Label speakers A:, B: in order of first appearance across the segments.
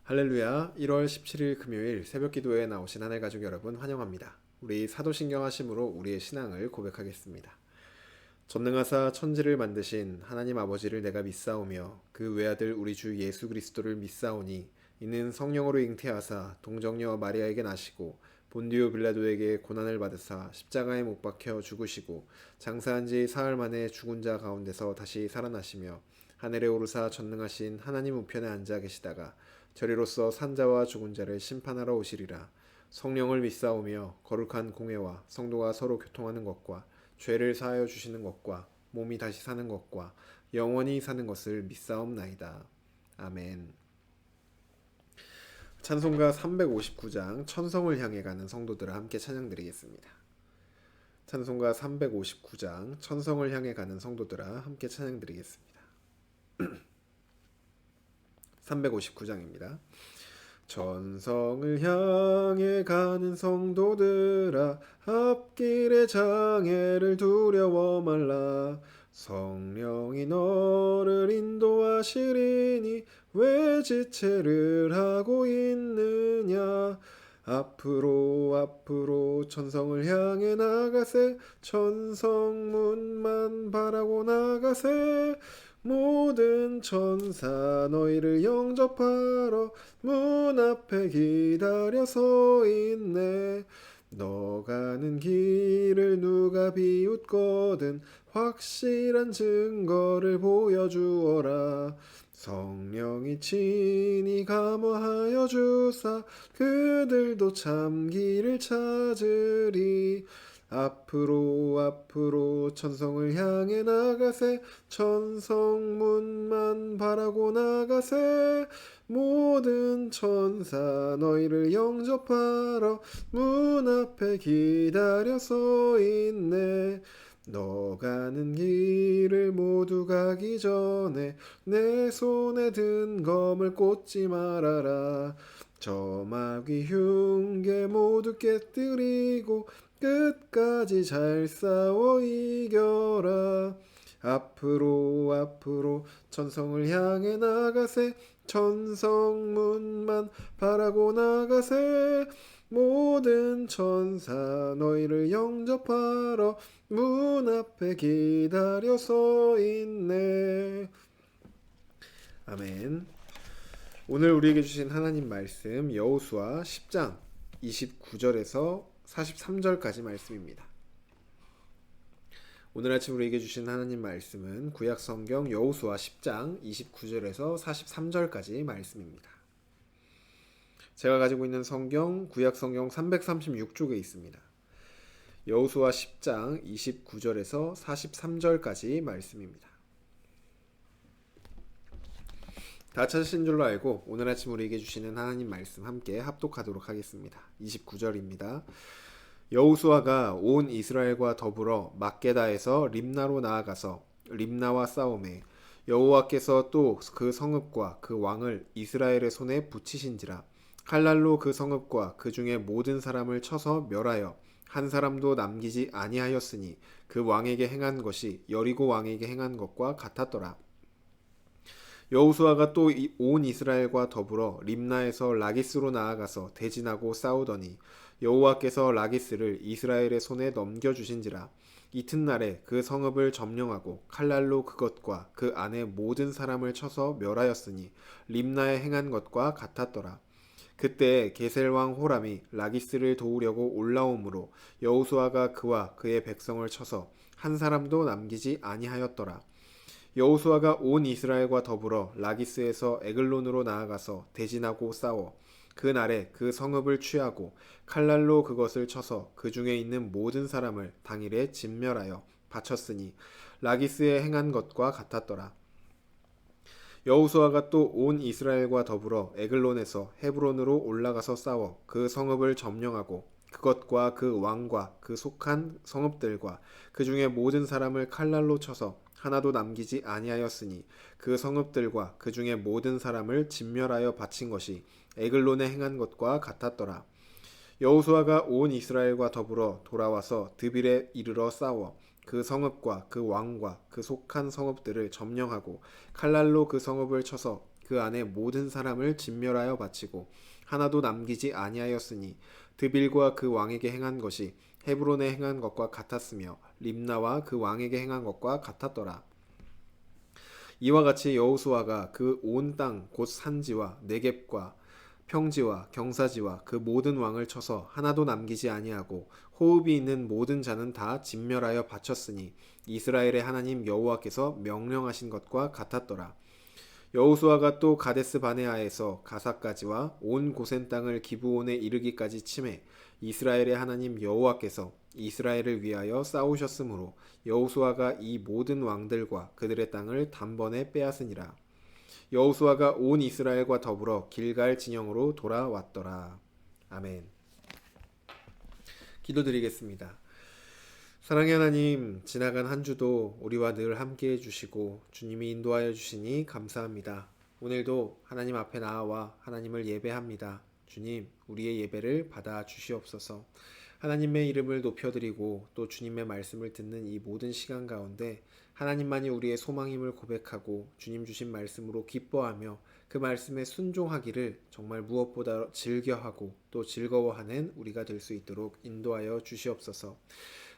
A: 할렐루야. 1월 17일 금요일 새벽 기도회에 나오신 하늘 가족 여러분 환영합니다. 우리 사도신경 하심으로 우리의 신앙을 고백하겠습니다. 전능하사 천지를 만드신 하나님 아버지를 내가 믿사오며 그 외아들 우리 주 예수 그리스도를 믿사오니 이는 성령으로 잉태하사 동정녀 마리아에게 나시고 본디오 빌라도에게 고난을 받으사 십자가에 못 박혀 죽으시고 장사한 지 사흘 만에 죽은 자 가운데서 다시 살아나시며 하늘에 오르사 전능하신 하나님 우편에 앉아 계시다가 저리로서 산자와 죽은 자를 심판하러 오시리라. 성령을 믿사오며 거룩한 공회와 성도가 서로 교통하는 것과 죄를 사하여 주시는 것과 몸이 다시 사는 것과 영원히 사는 것을 믿사옵나이다. 아멘. 찬송가 359장 천성을 향해 가는 성도들을 함께 찬양드리겠습니다. 찬송가 359장 천성을 향해 가는 성도들아 함께 찬양드리겠습니다. 359장입니다. 천성을 향해 가는 성도들아 앞길의 장애를 두려워 말라. 성령이 너를 인도하시리니 왜 지체를 하고 있느냐. 앞으로 천성을 향해 나가세. 천성문만 바라고 나가세. 모든 천사 너희를 영접하러 문 앞에 기다려 서 있네. 너 가는 길을 누가 비웃거든 확실한 증거를 보여주어라. 성령이 친히 감화하여 주사 그들도 참 길을 찾으리. 앞으로 천성을 향해 나가세. 천성문만 바라고 나가세. 모든 천사 너희를 영접하러 문 앞에 기다려 서 있네. 너 가는 길을 모두 가기 전에 내 손에 든 검을 꽂지 말아라. 저 마귀 흉계 모두 깨뜨리고 끝까지 잘 싸워 이겨라. 앞으로 천성을 향해 나가세. 천성문만 바라고 나가세. 모든 천사 너희를 영접하러 문 앞에 기다려 서 있네. 아멘. 오늘 우리에게 주신 하나님 말씀 여호수아 10장 29절에서 43절까지 말씀입니다. 오늘 아침 우리에게 주신 하나님 말씀은 구약 성경 여호수아 10장 29절에서 43절까지 말씀입니다. 제가 가지고 있는 성경 구약 성경 336쪽에 있습니다. 여호수아 10장 29절에서 43절까지 말씀입니다. 다 찾으신 줄로 알고 오늘 아침 우리에게 주시는 하나님 말씀 함께 합독하도록 하겠습니다. 29절입니다. 여호수아가 온 이스라엘과 더불어 막게다에서 림나로 나아가서 림나와 싸우매 여호와께서 또 그 성읍과 그 왕을 이스라엘의 손에 붙이신지라. 칼날로 그 성읍과 그 중에 모든 사람을 쳐서 멸하여 한 사람도 남기지 아니하였으니 그 왕에게 행한 것이 여리고 왕에게 행한 것과 같았더라. 여호수아가 또 온 이스라엘과 더불어 림나에서 라기스로 나아가서 대진하고 싸우더니 여호와께서 라기스를 이스라엘의 손에 넘겨주신지라. 이튿날에 그 성읍을 점령하고 칼날로 그것과 그 안에 모든 사람을 쳐서 멸하였으니 림나에 행한 것과 같았더라. 그때 게셀 왕 호람이 라기스를 도우려고 올라오므로 여호수아가 그와 그의 백성을 쳐서 한 사람도 남기지 아니하였더라. 여호수아가 온 이스라엘과 더불어 라기스에서 에글론으로 나아가서 대진하고 싸워 그 날에 그 성읍을 취하고 칼날로 그것을 쳐서 그 중에 있는 모든 사람을 당일에 진멸하여 바쳤으니 라기스에 행한 것과 같았더라. 여호수아가 또 온 이스라엘과 더불어 에글론에서 헤브론으로 올라가서 싸워 그 성읍을 점령하고 그것과 그 왕과 그 속한 성읍들과 그 중에 모든 사람을 칼날로 쳐서 하나도 남기지 아니하였으니 그 성읍들과 그 중에 모든 사람을 진멸하여 바친 것이 에글론에 행한 것과 같았더라. 여호수아가 온 이스라엘과 더불어 돌아와서 드빌에 이르러 싸워 그 성읍과 그 왕과 그 속한 성읍들을 점령하고 칼날로 그 성읍을 쳐서 그 안에 모든 사람을 진멸하여 바치고 하나도 남기지 아니하였으니 드빌과 그 왕에게 행한 것이 헤브론에 행한 것과 같았으며 림나와 그 왕에게 행한 것과 같았더라. 이와 같이 여호수아가 그 온 땅 곧 산지와 네겝과 평지와 경사지와 그 모든 왕을 쳐서 하나도 남기지 아니하고 호흡이 있는 모든 자는 다 진멸하여 바쳤으니 이스라엘의 하나님 여호와께서 명령하신 것과 같았더라. 여호수아가 또 가데스 바네아에서 가사까지와 온 고센 땅을 기브온에 이르기까지 치매 이스라엘의 하나님 여호와께서 이스라엘을 위하여 싸우셨으므로 여호수아가 이 모든 왕들과 그들의 땅을 단번에 빼앗으니라. 여호수아가 온 이스라엘과 더불어 길갈 진영으로 돌아왔더라. 아멘. 기도드리겠습니다. 사랑의 하나님, 지나간 한 주도 우리와 늘 함께 해주시고 주님이 인도하여 주시니 감사합니다. 오늘도 하나님 앞에 나와 하나님을 예배합니다. 주님, 우리의 예배를 받아 주시옵소서. 하나님의 이름을 높여드리고 또 주님의 말씀을 듣는 이 모든 시간 가운데 하나님만이 우리의 소망임을 고백하고 주님 주신 말씀으로 기뻐하며 그 말씀에 순종하기를 정말 무엇보다 즐겨하고 또 즐거워하는 우리가 될 수 있도록 인도하여 주시옵소서.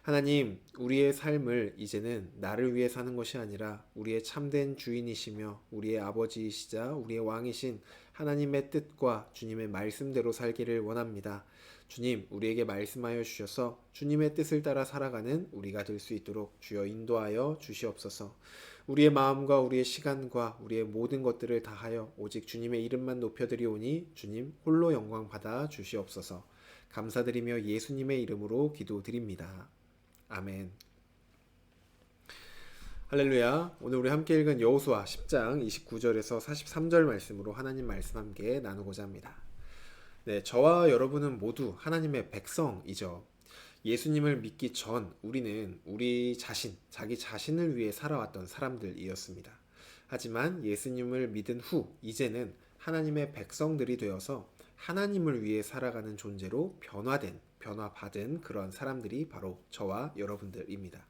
A: 하나님, 우리의 삶을 이제는 나를 위해 사는 것이 아니라 우리의 참된 주인이시며 우리의 아버지이시자 우리의 왕이신 하나님의 뜻과 주님의 말씀대로 살기를 원합니다. 주님, 우리에게 말씀하여 주셔서 주님의 뜻을 따라 살아가는 우리가 될 수 있도록 주여 인도하여 주시옵소서. 우리의 마음과 우리의 시간과 우리의 모든 것들을 다하여 오직 주님의 이름만 높여드리오니 주님 홀로 영광 받아 주시옵소서. 감사드리며 예수님의 이름으로 기도드립니다. 아멘. 할렐루야. 오늘 우리 함께 읽은 여호수아 10장 29절에서 43절 말씀으로 하나님 말씀 함께 나누고자 합니다. 네, 저와 여러분은 모두 하나님의 백성이죠. 예수님을 믿기 전 우리는 우리 자신, 자기 자신을 위해 살아왔던 사람들이었습니다. 하지만 예수님을 믿은 후 이제는 하나님의 백성들이 되어서 하나님을 위해 살아가는 존재로 변화받은 그런 사람들이 바로 저와 여러분들입니다.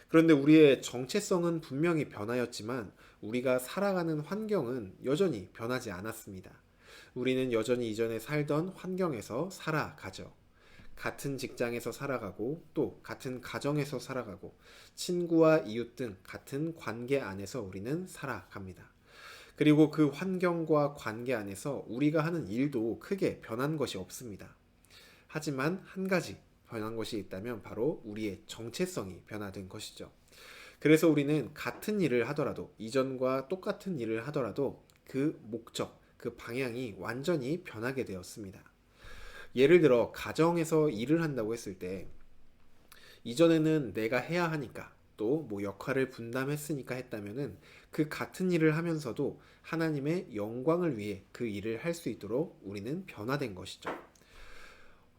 A: 그런데 우리의 정체성은 분명히 변하였지만 우리가 살아가는 환경은 여전히 변하지 않았습니다. 우리는 여전히 이전에 살던 환경에서 살아가죠. 같은 직장에서 살아가고 또 같은 가정에서 살아가고 친구와 이웃 등 같은 관계 안에서 우리는 살아갑니다. 그리고 그 환경과 관계 안에서 우리가 하는 일도 크게 변한 것이 없습니다. 하지만 한 가지 변한 것이 있다면 바로 우리의 정체성이 변화된 것이죠. 그래서 우리는 같은 일을 하더라도 이전과 똑같은 일을 하더라도 그 목적, 그 방향이 완전히 변하게 되었습니다. 예를 들어 가정에서 일을 한다고 했을 때 이전에는 내가 해야 하니까 또 뭐 역할을 분담했으니까 했다면은 그 같은 일을 하면서도 하나님의 영광을 위해 그 일을 할 수 있도록 우리는 변화된 것이죠.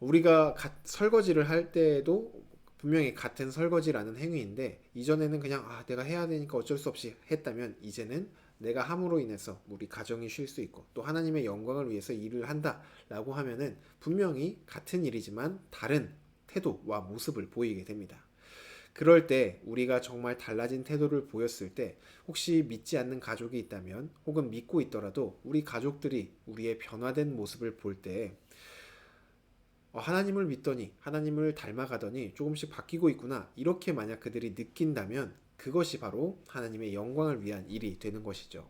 A: 우리가 설거지를 할 때에도 분명히 같은 설거지라는 행위인데 이전에는 그냥 내가 해야 되니까 어쩔 수 없이 했다면 이제는 내가 함으로 인해서 우리 가정이 쉴 수 있고 또 하나님의 영광을 위해서 일을 한다라고 하면은 분명히 같은 일이지만 다른 태도와 모습을 보이게 됩니다. 그럴 때 우리가 정말 달라진 태도를 보였을 때 혹시 믿지 않는 가족이 있다면 혹은 믿고 있더라도 우리 가족들이 우리의 변화된 모습을 볼 때 하나님을 믿더니 하나님을 닮아가더니 조금씩 바뀌고 있구나 이렇게 만약 그들이 느낀다면 그것이 바로 하나님의 영광을 위한 일이 되는 것이죠.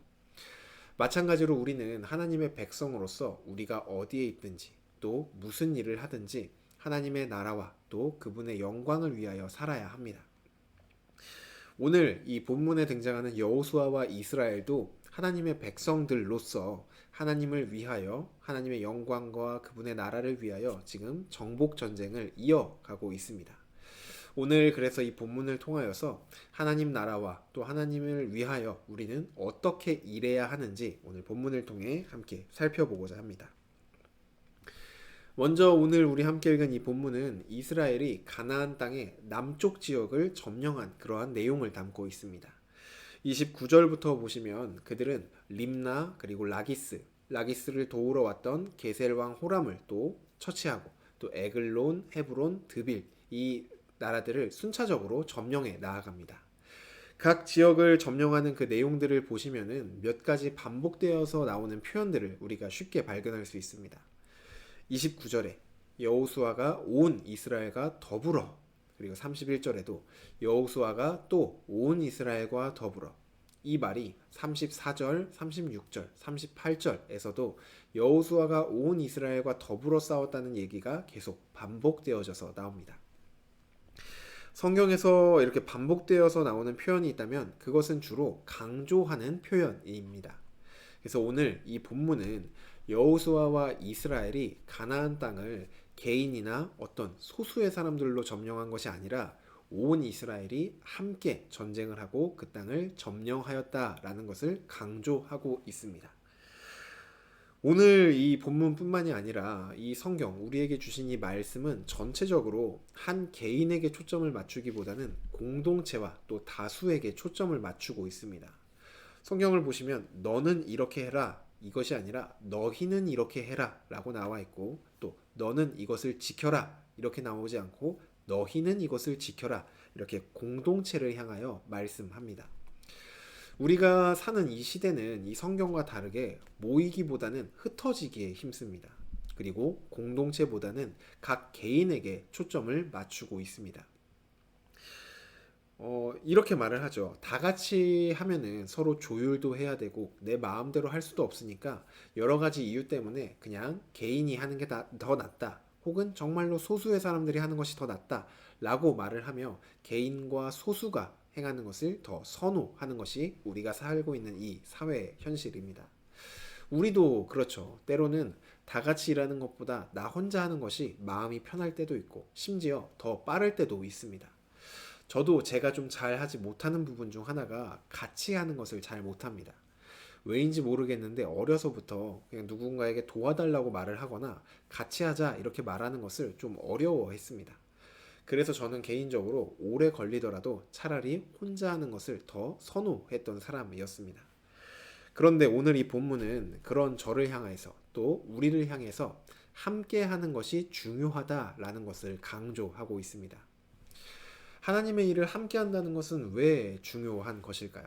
A: 마찬가지로 우리는 하나님의 백성으로서 우리가 어디에 있든지 또 무슨 일을 하든지 하나님의 나라와 또 그분의 영광을 위하여 살아야 합니다. 오늘 이 본문에 등장하는 여호수아와 이스라엘도 하나님의 백성들로서 하나님을 위하여 하나님의 영광과 그분의 나라를 위하여 지금 정복 전쟁을 이어가고 있습니다. 오늘 그래서 이 본문을 통하여서 하나님 나라와 또 하나님을 위하여 우리는 어떻게 일해야 하는지 오늘 본문을 통해 함께 살펴보고자 합니다. 먼저 오늘 우리 함께 읽은 이 본문은 이스라엘이 가나안 땅의 남쪽 지역을 점령한 그러한 내용을 담고 있습니다. 29절부터 보시면 그들은 림나 그리고 라기스를 도우러 왔던 게셀 왕 호람을 또 처치하고 또 에글론, 헤브론, 드빌 이 나라들을 순차적으로 점령해 나아갑니다. 각 지역을 점령하는 그 내용들을 보시면은 몇 가지 반복되어서 나오는 표현들을 우리가 쉽게 발견할 수 있습니다. 29절에 여호수아가 온 이스라엘과 더불어, 그리고 31절에도 여호수아가 또 온 이스라엘과 더불어. 이 말이 34절, 36절, 38절에서도 여호수아가 온 이스라엘과 더불어 싸웠다는 얘기가 계속 반복되어져서 나옵니다. 성경에서 이렇게 반복되어서 나오는 표현이 있다면 그것은 주로 강조하는 표현입니다. 그래서 오늘 이 본문은 여호수아와 이스라엘이 가나안 땅을 개인이나 어떤 소수의 사람들로 점령한 것이 아니라 온 이스라엘이 함께 전쟁을 하고 그 땅을 점령하였다라는 것을 강조하고 있습니다. 오늘 이 본문뿐만이 아니라 이 성경, 우리에게 주신 이 말씀은 전체적으로 한 개인에게 초점을 맞추기보다는 공동체와 또 다수에게 초점을 맞추고 있습니다. 성경을 보시면 너는 이렇게 해라, 이것이 아니라 너희는 이렇게 해라 라고 나와 있고, 또 너는 이것을 지켜라 이렇게 나오지 않고 너희는 이것을 지켜라 이렇게 공동체를 향하여 말씀합니다. 우리가 사는 이 시대는 이 성경과 다르게 모이기보다는 흩어지기에 힘씁니다. 그리고 공동체보다는 각 개인에게 초점을 맞추고 있습니다. 이렇게 말을 하죠. 다 같이 하면은 서로 조율도 해야 되고 내 마음대로 할 수도 없으니까 여러 가지 이유 때문에 그냥 개인이 하는 게 더 낫다. 혹은 정말로 소수의 사람들이 하는 것이 더 낫다. 라고 말을 하며 개인과 소수가 행하는 것을 더 선호하는 것이 우리가 살고 있는 이 사회의 현실입니다. 우리도 그렇죠. 때로는 다 같이 일하는 것보다 나 혼자 하는 것이 마음이 편할 때도 있고 심지어 더 빠를 때도 있습니다. 저도 제가 좀 잘 하지 못하는 부분 중 하나가 같이 하는 것을 잘 못합니다. 왜인지 모르겠는데 어려서부터 그냥 누군가에게 도와달라고 말을 하거나 같이 하자 이렇게 말하는 것을 좀 어려워했습니다. 그래서 저는 개인적으로 오래 걸리더라도 차라리 혼자 하는 것을 더 선호했던 사람이었습니다. 그런데 오늘 이 본문은 그런 저를 향해서 또 우리를 향해서 함께 하는 것이 중요하다라는 것을 강조하고 있습니다. 하나님의 일을 함께 한다는 것은 왜 중요한 것일까요?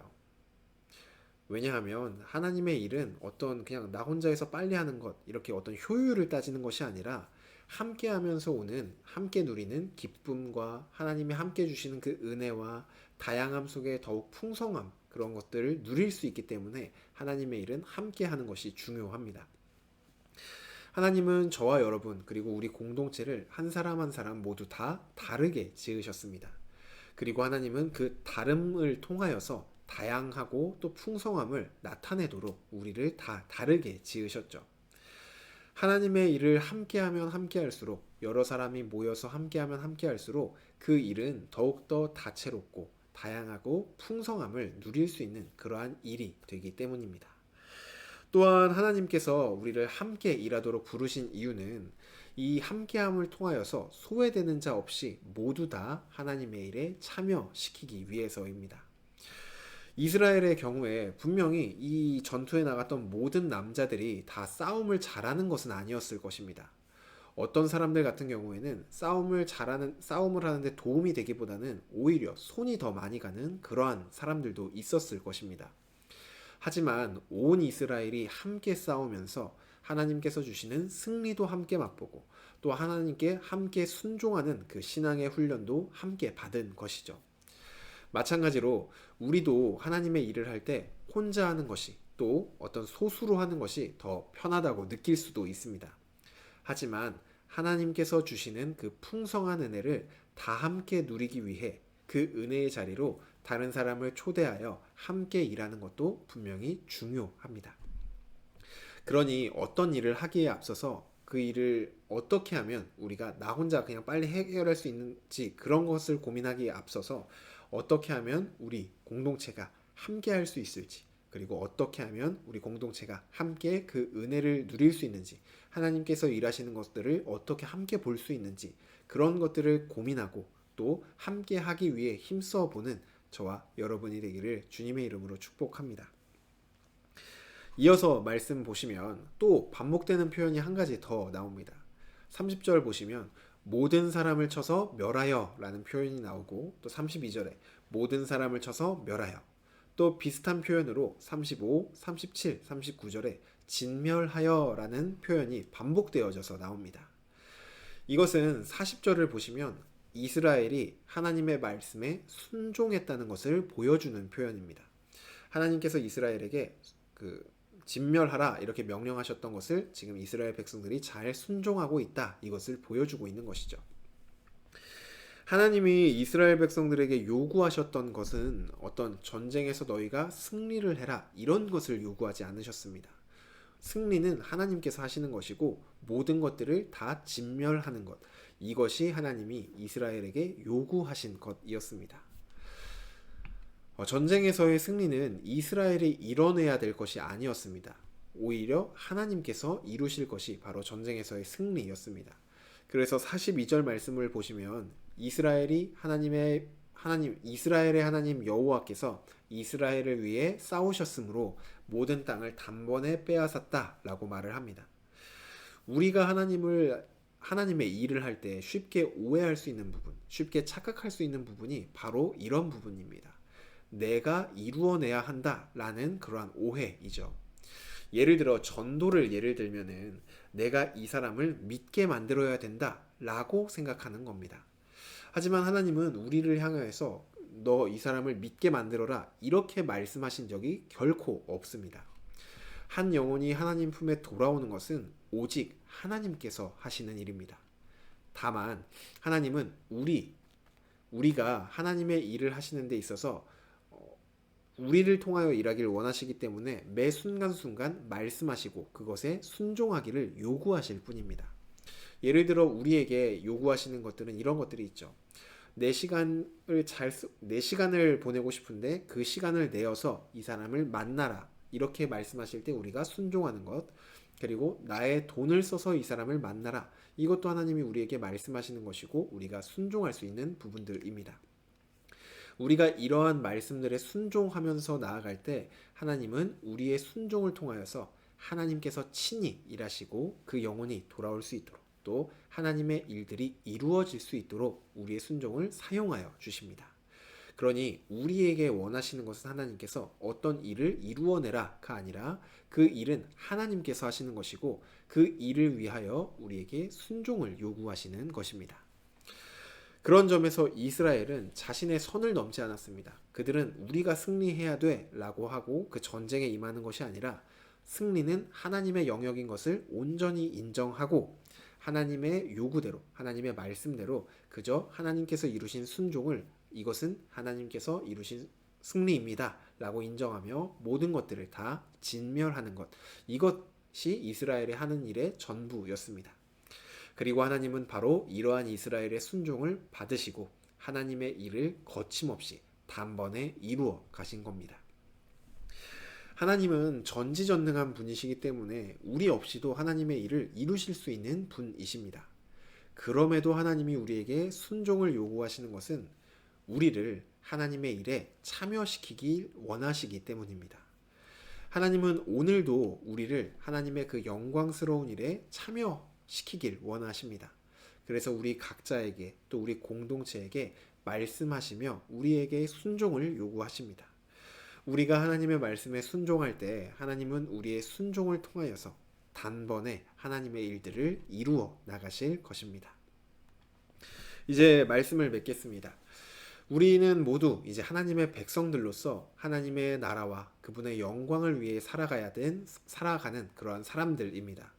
A: 왜냐하면 하나님의 일은 어떤 그냥 나 혼자 해서 빨리 하는 것, 이렇게 어떤 효율을 따지는 것이 아니라 함께 하면서 오는, 함께 누리는 기쁨과 하나님이 함께 주시는 그 은혜와 다양함 속에 더욱 풍성함, 그런 것들을 누릴 수 있기 때문에 하나님의 일은 함께 하는 것이 중요합니다. 하나님은 저와 여러분, 그리고 우리 공동체를 한 사람 한 사람 모두 다 다르게 지으셨습니다. 그리고 하나님은 그 다름을 통하여서 다양하고 또 풍성함을 나타내도록 우리를 다 다르게 지으셨죠. 하나님의 일을 함께하면 함께할수록, 여러 사람이 모여서 함께하면 함께할수록 그 일은 더욱더 다채롭고 다양하고 풍성함을 누릴 수 있는 그러한 일이 되기 때문입니다. 또한 하나님께서 우리를 함께 일하도록 부르신 이유는 이 함께함을 통하여서 소외되는 자 없이 모두 다 하나님의 일에 참여시키기 위해서입니다. 이스라엘의 경우에 분명히 이 전투에 나갔던 모든 남자들이 다 싸움을 잘하는 것은 아니었을 것입니다. 어떤 사람들 같은 경우에는 싸움을 하는데 도움이 되기보다는 오히려 손이 더 많이 가는 그러한 사람들도 있었을 것입니다. 하지만 온 이스라엘이 함께 싸우면서 하나님께서 주시는 승리도 함께 맛보고 또 하나님께 함께 순종하는 그 신앙의 훈련도 함께 받은 것이죠. 마찬가지로 우리도 하나님의 일을 할 때 혼자 하는 것이 또 어떤 소수로 하는 것이 더 편하다고 느낄 수도 있습니다. 하지만 하나님께서 주시는 그 풍성한 은혜를 다 함께 누리기 위해 그 은혜의 자리로 다른 사람을 초대하여 함께 일하는 것도 분명히 중요합니다. 그러니 어떤 일을 하기에 앞서서 그 일을 어떻게 하면 우리가 나 혼자 그냥 빨리 해결할 수 있는지 그런 것을 고민하기에 앞서서 어떻게 하면 우리 공동체가 함께 할 수 있을지, 그리고 어떻게 하면 우리 공동체가 함께 그 은혜를 누릴 수 있는지, 하나님께서 일하시는 것들을 어떻게 함께 볼 수 있는지, 그런 것들을 고민하고 또 함께 하기 위해 힘써 보는 저와 여러분이 되기를 주님의 이름으로 축복합니다. 이어서 말씀 보시면 또 반복되는 표현이 한 가지 더 나옵니다. 30절 보시면 모든 사람을 쳐서 멸하여 라는 표현이 나오고, 또 32절에 모든 사람을 쳐서 멸하여. 또 비슷한 표현으로 35, 37, 39절에 진멸하여라는 표현이 반복되어져서 나옵니다. 이것은 40절을 보시면 이스라엘이 하나님의 말씀에 순종했다는 것을 보여주는 표현입니다. 하나님께서 이스라엘에게 진멸하라 이렇게 명령하셨던 것을 지금 이스라엘 백성들이 잘 순종하고 있다, 이것을 보여주고 있는 것이죠. 하나님이 이스라엘 백성들에게 요구하셨던 것은 어떤 전쟁에서 너희가 승리를 해라 이런 것을 요구하지 않으셨습니다. 승리는 하나님께서 하시는 것이고 모든 것들을 다 진멸하는 것, 이것이 하나님이 이스라엘에게 요구하신 것이었습니다. 전쟁에서의 승리는 이스라엘이 이뤄내야 될 것이 아니었습니다. 오히려 하나님께서 이루실 것이 바로 전쟁에서의 승리였습니다. 그래서 42절 말씀을 보시면 이스라엘의 하나님 여호와께서 이스라엘을 위해 싸우셨으므로 모든 땅을 단번에 빼앗았다라고 말을 합니다. 우리가 하나님의 일을 할 때 쉽게 오해할 수 있는 부분, 쉽게 착각할 수 있는 부분이 바로 이런 부분입니다. 내가 이루어내야 한다라는 그러한 오해이죠. 예를 들어 전도를 예를 들면은 내가 이 사람을 믿게 만들어야 된다라고 생각하는 겁니다. 하지만 하나님은 우리를 향하여서 너 이 사람을 믿게 만들어라 이렇게 말씀하신 적이 결코 없습니다. 한 영혼이 하나님 품에 돌아오는 것은 오직 하나님께서 하시는 일입니다. 다만 하나님은 우리가 하나님의 일을 하시는 데 있어서 우리를 통하여 일하기를 원하시기 때문에 매 순간순간 말씀하시고 그것에 순종하기를 요구하실 뿐입니다. 예를 들어 우리에게 요구하시는 것들은 이런 것들이 있죠. 내 시간을 보내고 싶은데 그 시간을 내어서 이 사람을 만나라 이렇게 말씀하실 때 우리가 순종하는 것, 그리고 나의 돈을 써서 이 사람을 만나라, 이것도 하나님이 우리에게 말씀하시는 것이고 우리가 순종할 수 있는 부분들입니다. 우리가 이러한 말씀들에 순종하면서 나아갈 때 하나님은 우리의 순종을 통하여서 하나님께서 친히 일하시고 그 영혼이 돌아올 수 있도록, 또 하나님의 일들이 이루어질 수 있도록 우리의 순종을 사용하여 주십니다. 그러니 우리에게 원하시는 것은 하나님께서 어떤 일을 이루어내라가 아니라 그 일은 하나님께서 하시는 것이고 그 일을 위하여 우리에게 순종을 요구하시는 것입니다. 그런 점에서 이스라엘은 자신의 선을 넘지 않았습니다. 그들은 우리가 승리해야 돼 라고 하고 그 전쟁에 임하는 것이 아니라 승리는 하나님의 영역인 것을 온전히 인정하고 하나님의 요구대로, 하나님의 말씀대로 그저 하나님께서 이루신 순종을 이것은 하나님께서 이루신 승리입니다 라고 인정하며 모든 것들을 다 진멸하는 것, 이것이 이스라엘의 하는 일의 전부였습니다. 그리고 하나님은 바로 이러한 이스라엘의 순종을 받으시고 하나님의 일을 거침없이 단번에 이루어 가신 겁니다. 하나님은 전지전능한 분이시기 때문에 우리 없이도 하나님의 일을 이루실 수 있는 분이십니다. 그럼에도 하나님이 우리에게 순종을 요구하시는 것은 우리를 하나님의 일에 참여시키길 원하시기 때문입니다. 하나님은 오늘도 우리를 하나님의 그 영광스러운 일에 참여시키길 원하십니다. 그래서 우리 각자에게 또 우리 공동체에게 말씀하시며 우리에게 순종을 요구하십니다. 우리가 하나님의 말씀에 순종할 때 하나님은 우리의 순종을 통하여서 단번에 하나님의 일들을 이루어 나가실 것입니다. 이제 말씀을 맺겠습니다. 우리는 모두 이제 하나님의 백성들로서 하나님의 나라와 그분의 영광을 위해 살아가는 그러한 사람들입니다.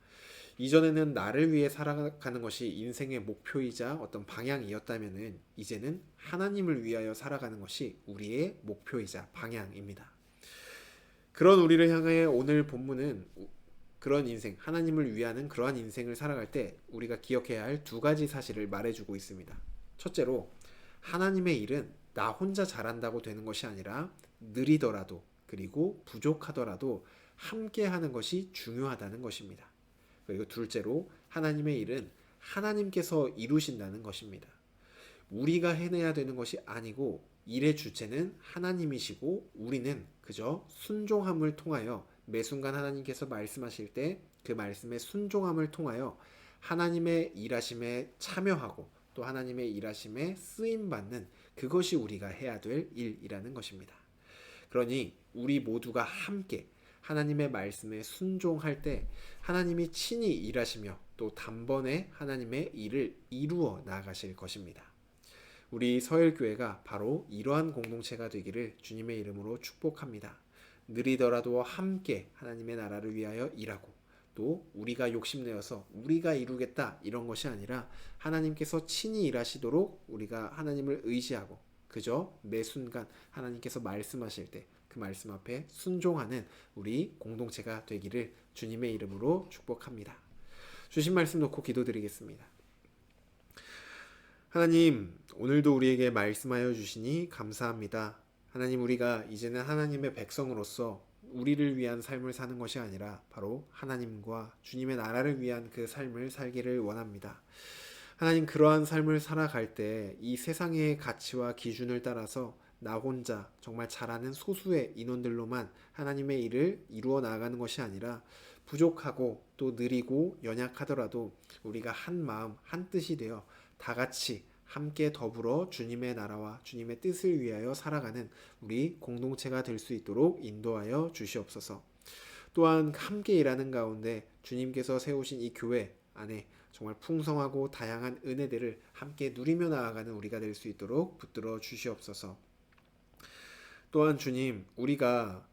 A: 이전에는 나를 위해 살아가는 것이 인생의 목표이자 어떤 방향이었다면은 이제는 하나님을 위하여 살아가는 것이 우리의 목표이자 방향입니다. 그런 우리를 향해 오늘 본문은 그런 인생, 하나님을 위하는 그러한 인생을 살아갈 때 우리가 기억해야 할 두 가지 사실을 말해주고 있습니다. 첫째로 하나님의 일은 나 혼자 잘한다고 되는 것이 아니라 느리더라도 그리고 부족하더라도 함께 하는 것이 중요하다는 것입니다. 그리고 둘째로 하나님의 일은 하나님께서 이루신다는 것입니다. 우리가 해내야 되는 것이 아니고 일의 주체는 하나님이시고 우리는 그저 순종함을 통하여 매 순간 하나님께서 말씀하실 때 그 말씀의 순종함을 통하여 하나님의 일하심에 참여하고 또 하나님의 일하심에 쓰임 받는 그것이 우리가 해야 될 일이라는 것입니다. 그러니 우리 모두가 함께 하나님의 말씀에 순종할 때 하나님이 친히 일하시며 또 단번에 하나님의 일을 이루어 나가실 것입니다. 우리 서일교회가 바로 이러한 공동체가 되기를 주님의 이름으로 축복합니다. 느리더라도 함께 하나님의 나라를 위하여 일하고 또 우리가 욕심내어서 우리가 이루겠다 이런 것이 아니라 하나님께서 친히 일하시도록 우리가 하나님을 의지하고 그저 매 순간 하나님께서 말씀하실 때 그 말씀 앞에 순종하는 우리 공동체가 되기를 주님의 이름으로 축복합니다. 주신 말씀 놓고 기도드리겠습니다. 하나님, 오늘도 우리에게 말씀하여 주시니 감사합니다. 하나님, 우리가 이제는 하나님의 백성으로서 우리를 위한 삶을 사는 것이 아니라 바로 하나님과 주님의 나라를 위한 그 삶을 살기를 원합니다. 하나님, 그러한 삶을 살아갈 때 이 세상의 가치와 기준을 따라서 나 혼자 정말 잘하는 소수의 인원들로만 하나님의 일을 이루어 나가는 것이 아니라 부족하고 또 느리고 연약하더라도 우리가 한 마음 한 뜻이 되어 다 같이 함께 더불어 주님의 나라와 주님의 뜻을 위하여 살아가는 우리 공동체가 될 수 있도록 인도하여 주시옵소서. 또한 함께 일하는 가운데 주님께서 세우신 이 교회 안에 정말 풍성하고 다양한 은혜들을 함께 누리며 나아가는 우리가 될 수 있도록 붙들어 주시옵소서. 또한 주님, 우리가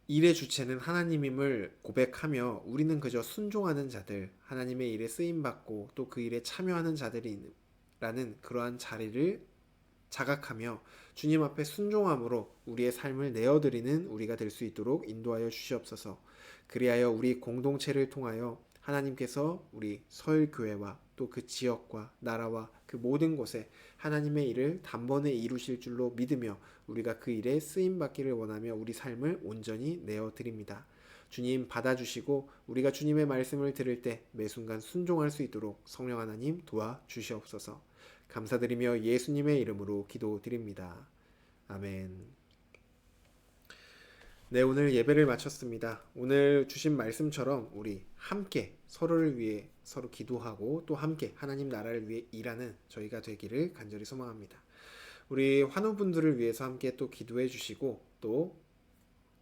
A: 일의 주체는 하나님임을 고백하며 우리는 그저 순종하는 자들, 하나님의 일에 쓰임받고 또 그 일에 참여하는 자들이라는 그러한 자리를 자각하며 주님 앞에 순종함으로 우리의 삶을 내어드리는 우리가 될 수 있도록 인도하여 주시옵소서. 그리하여 우리 공동체를 통하여 하나님께서 우리 서울교회와 또 그 지역과 나라와 그 모든 곳에 하나님의 일을 단번에 이루실 줄로 믿으며 우리가 그 일에 쓰임받기를 원하며 우리 삶을 온전히 내어드립니다. 주님 받아주시고 우리가 주님의 말씀을 들을 때 매 순간 순종할 수 있도록 성령 하나님 도와주시옵소서. 감사드리며 예수님의 이름으로 기도드립니다. 아멘. 네, 오늘 예배를 마쳤습니다. 오늘 주신 말씀처럼 우리 함께 서로를 위해 서로 기도하고 또 함께 하나님 나라를 위해 일하는 저희가 되기를 간절히 소망합니다. 우리 환우분들을 위해서 함께 또 기도해 주시고 또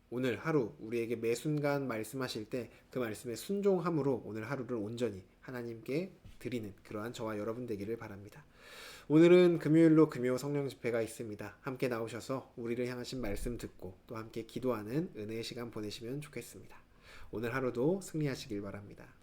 A: 오늘 하루 우리에게 매 순간 말씀하실 때 그 말씀에 순종함으로 오늘 하루를 온전히 하나님께 드리는 그러한 저와 여러분 되기를 바랍니다. 오늘은 금요일로 금요 성령 집회가 있습니다. 함께 나오셔서 우리를 향하신 말씀 듣고 또 함께 기도하는 은혜의 시간 보내시면 좋겠습니다. 오늘 하루도 승리하시길 바랍니다.